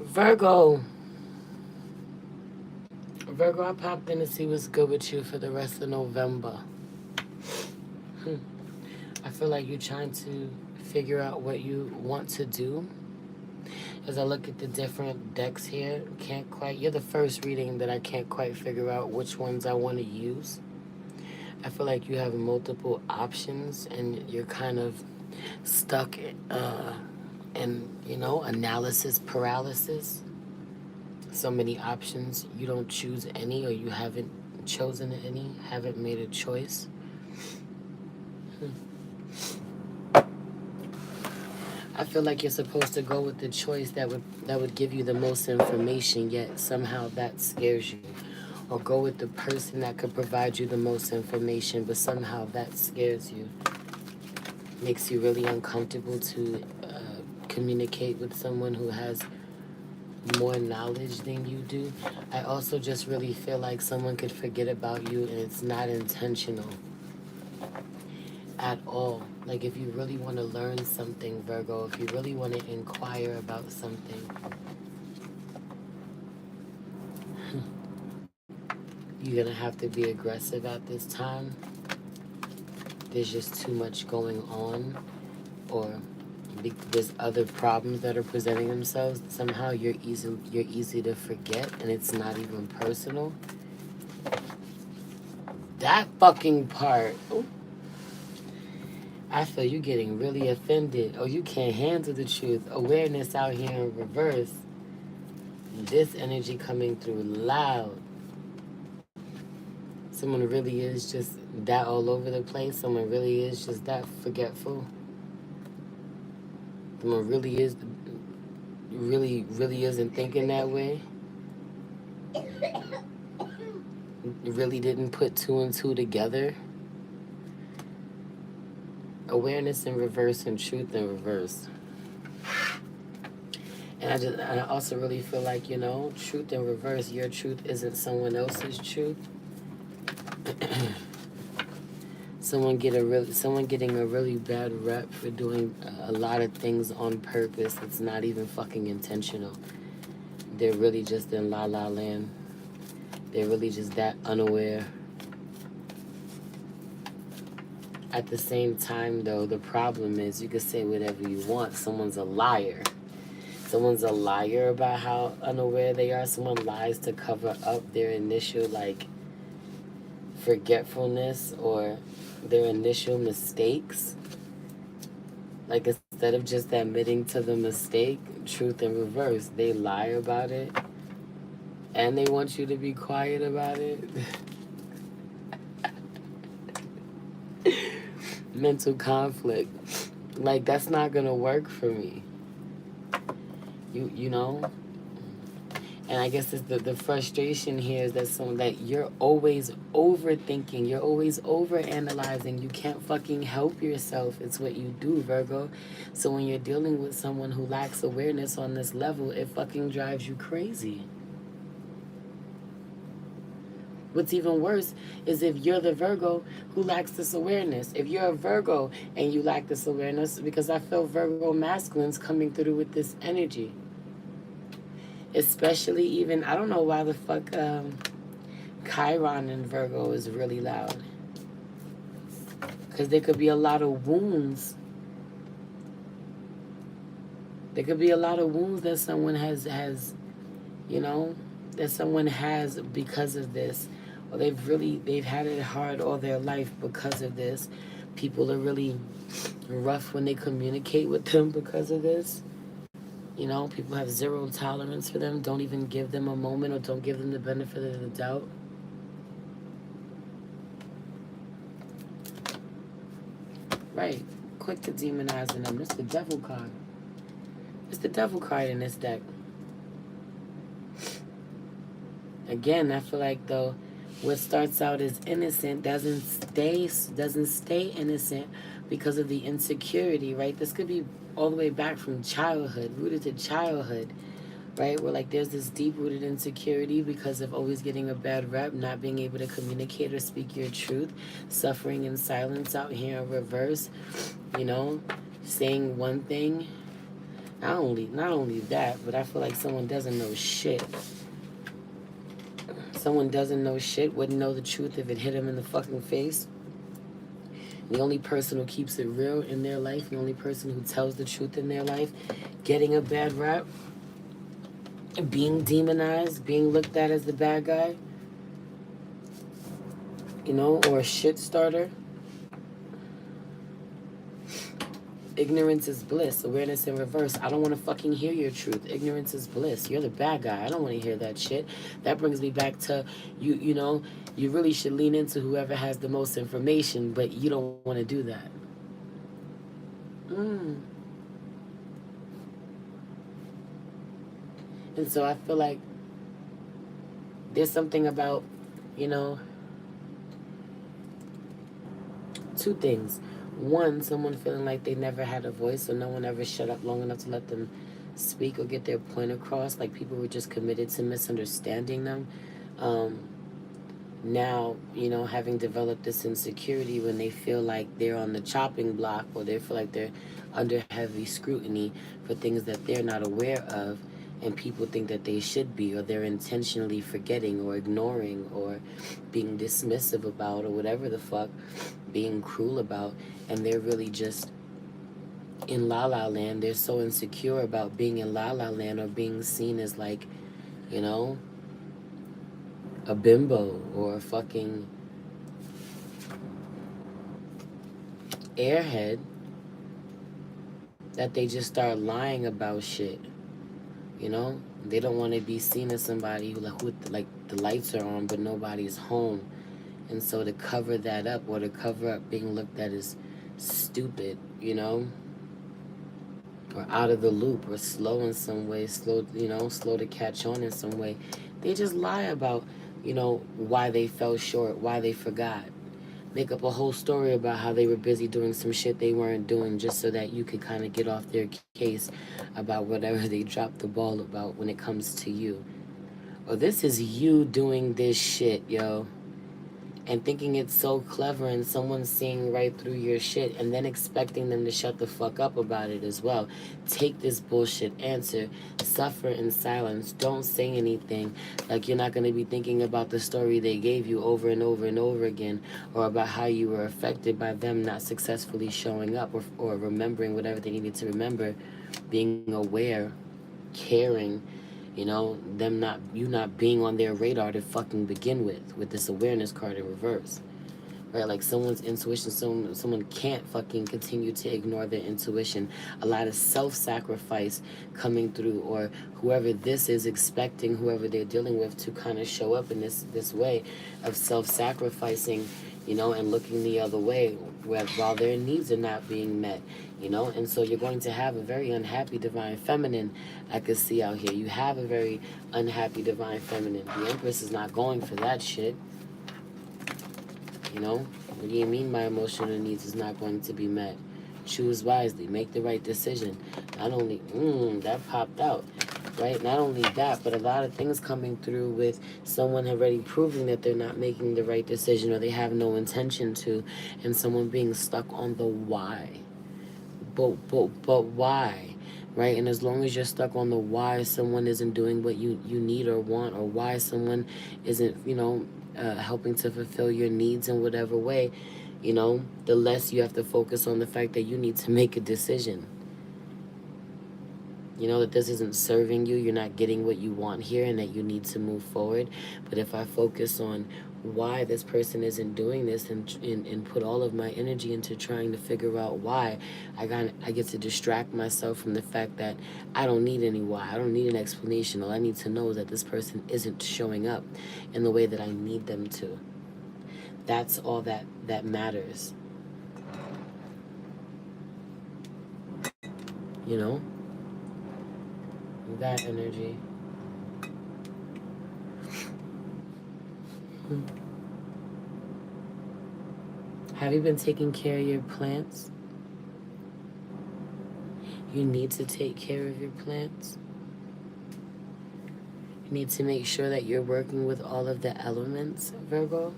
Virgo. Virgo, I popped in to see what's good with you for the rest of November. Hmm. I feel like you're trying to figure out what you want to do. As I look at the different decks here, can't quite. You're the first reading that I can't quite figure out which ones I want to use. I feel like you have multiple options and you're kind of stuck in, analysis paralysis. So many options. You don't choose any, or you haven't chosen any, haven't made a choice. I feel like you're supposed to go with the choice that would give you the most information, yet somehow that scares you. Or go with the person that could provide you the most information, but somehow that scares you. Makes you really uncomfortable to communicate with someone who has more knowledge than you do. I also just really feel like someone could forget about you and it's not intentional at all. Like if you really want to learn something, Virgo, if you really want to inquire about something, you're going to have to be aggressive at this time. There's just too much going on, or there's other problems that are presenting themselves. Somehow you're easy to forget and it's not even personal. That fucking part. Ooh, I feel you getting really offended. Oh, you can't handle the truth. Awareness out here in reverse. This energy coming through loud. Someone really is just that all over the place. Someone really is just that forgetful. Someone really isn't thinking that way. Really didn't put two and two together. Awareness in reverse and truth in reverse. And I also really feel like, truth in reverse, your truth isn't someone else's truth. Someone getting a really bad rep for doing a lot of things on purpose. It's not even fucking intentional. They're really just in la la land. They're really just that unaware. At the same time, though, the problem is you can say whatever you want. Someone's a liar. Someone's a liar about how unaware they are. Someone lies to cover up their initial, forgetfulness or their initial mistakes. Like, instead of just admitting to the mistake, truth in reverse, they lie about it. And they want you to be quiet about it. Mental conflict. Like, that's not gonna work for me. You know? And I guess it's the frustration here is that you're always overthinking, you're always overanalyzing. You can't fucking help yourself. It's what you do, Virgo. So when you're dealing with someone who lacks awareness on this level, it fucking drives you crazy. What's even worse is if you're the Virgo who lacks this awareness. If you're a Virgo and you lack this awareness, because I feel Virgo masculines coming through with this energy. Especially even, I don't know why the fuck Chiron in Virgo is really loud. Because there could be a lot of wounds. There could be a lot of wounds that someone has that someone has because of this. Or they've had it hard all their life because of this. People are really rough when they communicate with them because of this. People have zero tolerance for them. Don't even give them a moment or don't give them the benefit of the doubt. Right. Quick to demonizing them. It's the devil card. It's the devil card in this deck. Again, I feel like though what starts out as innocent doesn't stay innocent because of the insecurity, right? This could be all the way back from childhood, rooted to childhood, right? Where there's this deep-rooted insecurity because of always getting a bad rep, not being able to communicate or speak your truth, suffering in silence out here in reverse, saying one thing Not only that, but I feel like someone doesn't know shit. Someone doesn't know shit, wouldn't know the truth if it hit them in the fucking face. The only person who keeps it real in their life, the only person who tells the truth in their life, getting a bad rap, being demonized, being looked at as the bad guy, or a shit starter. Ignorance is bliss. Awareness in reverse. I don't want to fucking hear your truth. Ignorance is bliss. You're the bad guy. I don't want to hear that shit. That brings me back to you really should lean into whoever has the most information, but you don't want to do that. Mm. And so I feel like there's something about, you know, two things. One, someone feeling like they never had a voice, so no one ever shut up long enough to let them speak or get their point across. Like people were just committed to misunderstanding them. Now, having developed this insecurity when they feel like they're on the chopping block or they feel like they're under heavy scrutiny for things that they're not aware of, and people think that they should be, or they're intentionally forgetting or ignoring or being dismissive about or whatever the fuck, being cruel about, and they're really just in la la land. They're so insecure about being in la la land or being seen as like, you know, a bimbo or a fucking airhead that they just start lying about shit. They don't want to be seen as somebody who like the lights are on but nobody's home, and so to cover that up or to cover up being looked at as stupid, or out of the loop or slow in some way, slow to catch on in some way, they just lie about why they fell short, why they forgot, make up a whole story about how they were busy doing some shit they weren't doing just so that you could kind of get off their case about whatever they dropped the ball about when it comes to you. Or this is you doing this shit, yo, and thinking it's so clever and someone seeing right through your shit and then expecting them to shut the fuck up about it as well. Take this bullshit answer, suffer in silence, don't say anything, like you're not going to be thinking about the story they gave you over and over and over again, or about how you were affected by them not successfully showing up, or remembering whatever they needed to remember, being aware, caring, you not being on their radar to fucking begin with this awareness card in reverse. Right? Like someone's intuition, someone can't fucking continue to ignore their intuition. A lot of self-sacrifice coming through, or whoever this is expecting whoever they're dealing with to kind of show up in this way of self-sacrificing, and looking the other way while their needs are not being met, and so you're going to have a very unhappy divine feminine. I could see out here you have a very unhappy divine feminine. The Empress is not going for that shit. What do you mean my emotional needs is not going to be met? Choose wisely, make the right decision. Not only that popped out, right? Not only that, but a lot of things coming through with someone already proving that they're not making the right decision, or they have no intention to, and someone being stuck on the why. But why? Right? And as long as you're stuck on the why someone isn't doing what you need or want, or why someone isn't, helping to fulfill your needs in whatever way, the less you have to focus on the fact that you need to make a decision. That this isn't serving you, you're not getting what you want here, and that you need to move forward. But if I focus on why this person isn't doing this, and put all of my energy into trying to figure out why, I get to distract myself from the fact that I don't need any why. I don't need an explanation. All I need to know is that this person isn't showing up in the way that I need them to. That's all that matters. That energy. Have you been taking care of your plants? You need to take care of your plants. You need to make sure that you're working with all of the elements, Virgo.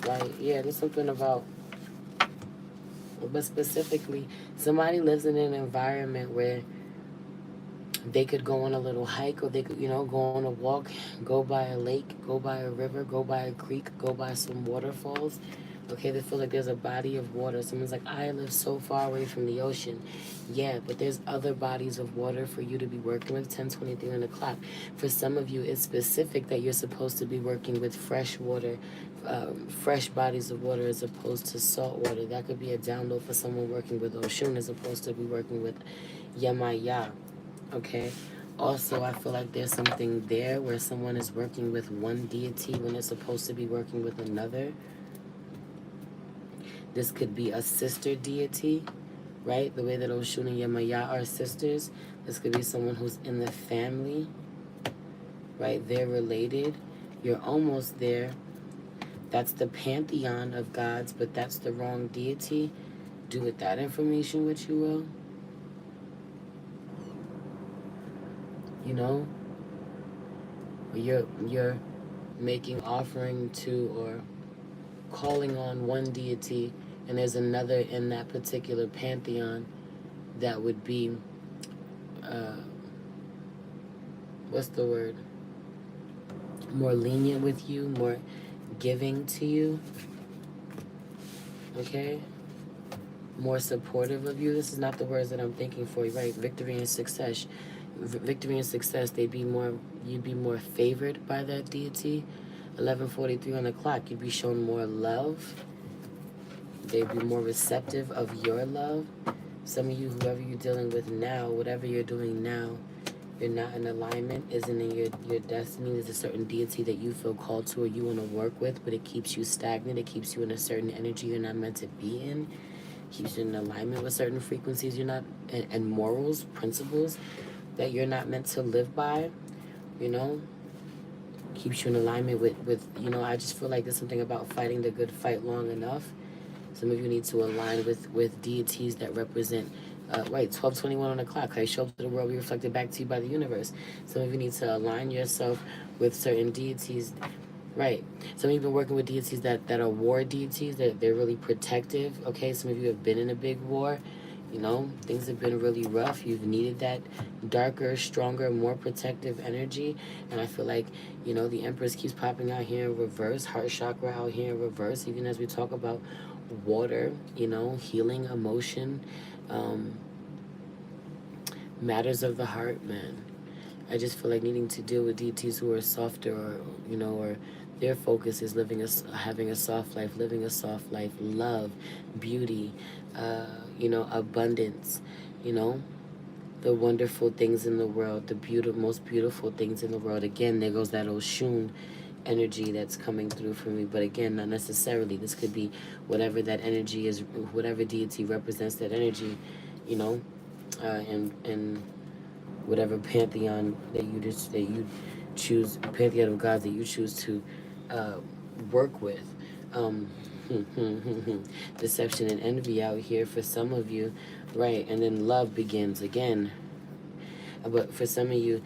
Right, yeah, there's something about But specifically, somebody lives in an environment where they could go on a little hike, or they could, go on a walk, go by a lake, go by a river, go by a creek, go by some waterfalls. Okay, they feel like there's a body of water. Someone's like, I live so far away from the ocean. Yeah, but there's other bodies of water for you to be working with. 10:23 on the clock. For some of you, it's specific that you're supposed to be working with fresh water, fresh bodies of water as opposed to salt water. That could be a download for someone working with Oshun as opposed to be working with Yamaya. Okay. Also, I feel like there's something there where someone is working with one deity when they're supposed to be working with another. This could be a sister deity, right? The way that Oshun and Yemaya are sisters. This could be someone who's in the family, right? They're related. You're almost there. That's the pantheon of gods, but that's the wrong deity. Do with that information what you will. You know, you're making offering to or calling on one deity, and there's another in that particular pantheon that would be what's the word, more lenient with you, more giving to you, okay, more supportive of you. This is not the words that I'm thinking for you, right? Victory and success. Victory and success, you'd be more favored by that deity. 11:43 on the clock, you'd be shown more love. They'd be more receptive of your love. Some of you, whoever you're dealing with now, whatever you're doing now, you're not in alignment, isn't in your destiny. There's a certain deity that you feel called to or you want to work with, but it keeps you stagnant. It keeps you in a certain energy you're not meant to be in. Keeps you in alignment with certain frequencies you're not, and morals, principles that you're not meant to live by, keeps you in alignment with I just feel like there's something about fighting the good fight long enough. Some of you need to align with deities that represent, right, 12:21 on the clock. I show up to the world, be reflected back to you by the universe. Some of you need to align yourself with certain deities, right? Some of you have been working with deities that are war deities, that they're really protective, okay? Some of you have been in a big war. Things have been really rough. You've needed that darker, stronger, more protective energy. And I feel like, the Empress keeps popping out here in reverse, heart chakra out here in reverse, even as we talk about water, healing, emotion, matters of the heart, man. I just feel like needing to deal with deities who are softer, or their focus is having a soft life, living a soft life, love, beauty, abundance, the wonderful things in the world, the most beautiful things in the world. Again, there goes that Oshun energy that's coming through for me. But again, not necessarily. This could be whatever that energy is, whatever deity represents that energy, and whatever pantheon that you choose, pantheon of gods that you choose to work with. Deception and envy out here for some of you, right? And then love begins again. But for some of you,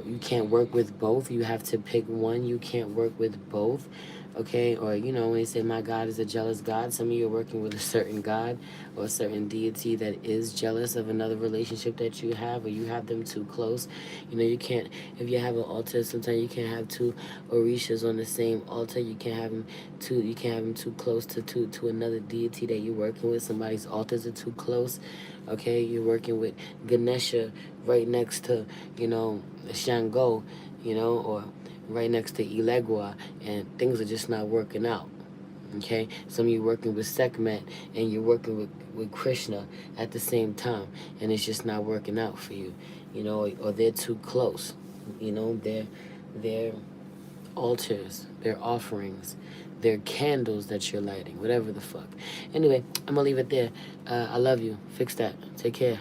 you can't work with both. You have to pick one. You can't work with both. Okay, or when you say my God is a jealous God, some of you are working with a certain God or a certain deity that is jealous of another relationship that you have, or you have them too close. You can't, if you have an altar, sometimes you can't have two orishas on the same altar. You can't have them too close to another deity that you're working with. Somebody's altars are too close. Okay, you're working with Ganesha right next to, Shango, or right next to Ilegua, and things are just not working out. Okay, some of you working with Sekhmet and you're working with Krishna at the same time, and it's just not working out for you, or they're too close. Their altars, their offerings, their candles that you're lighting, whatever the fuck. Anyway, I'm gonna leave it there. I love you. Fix that. Take care.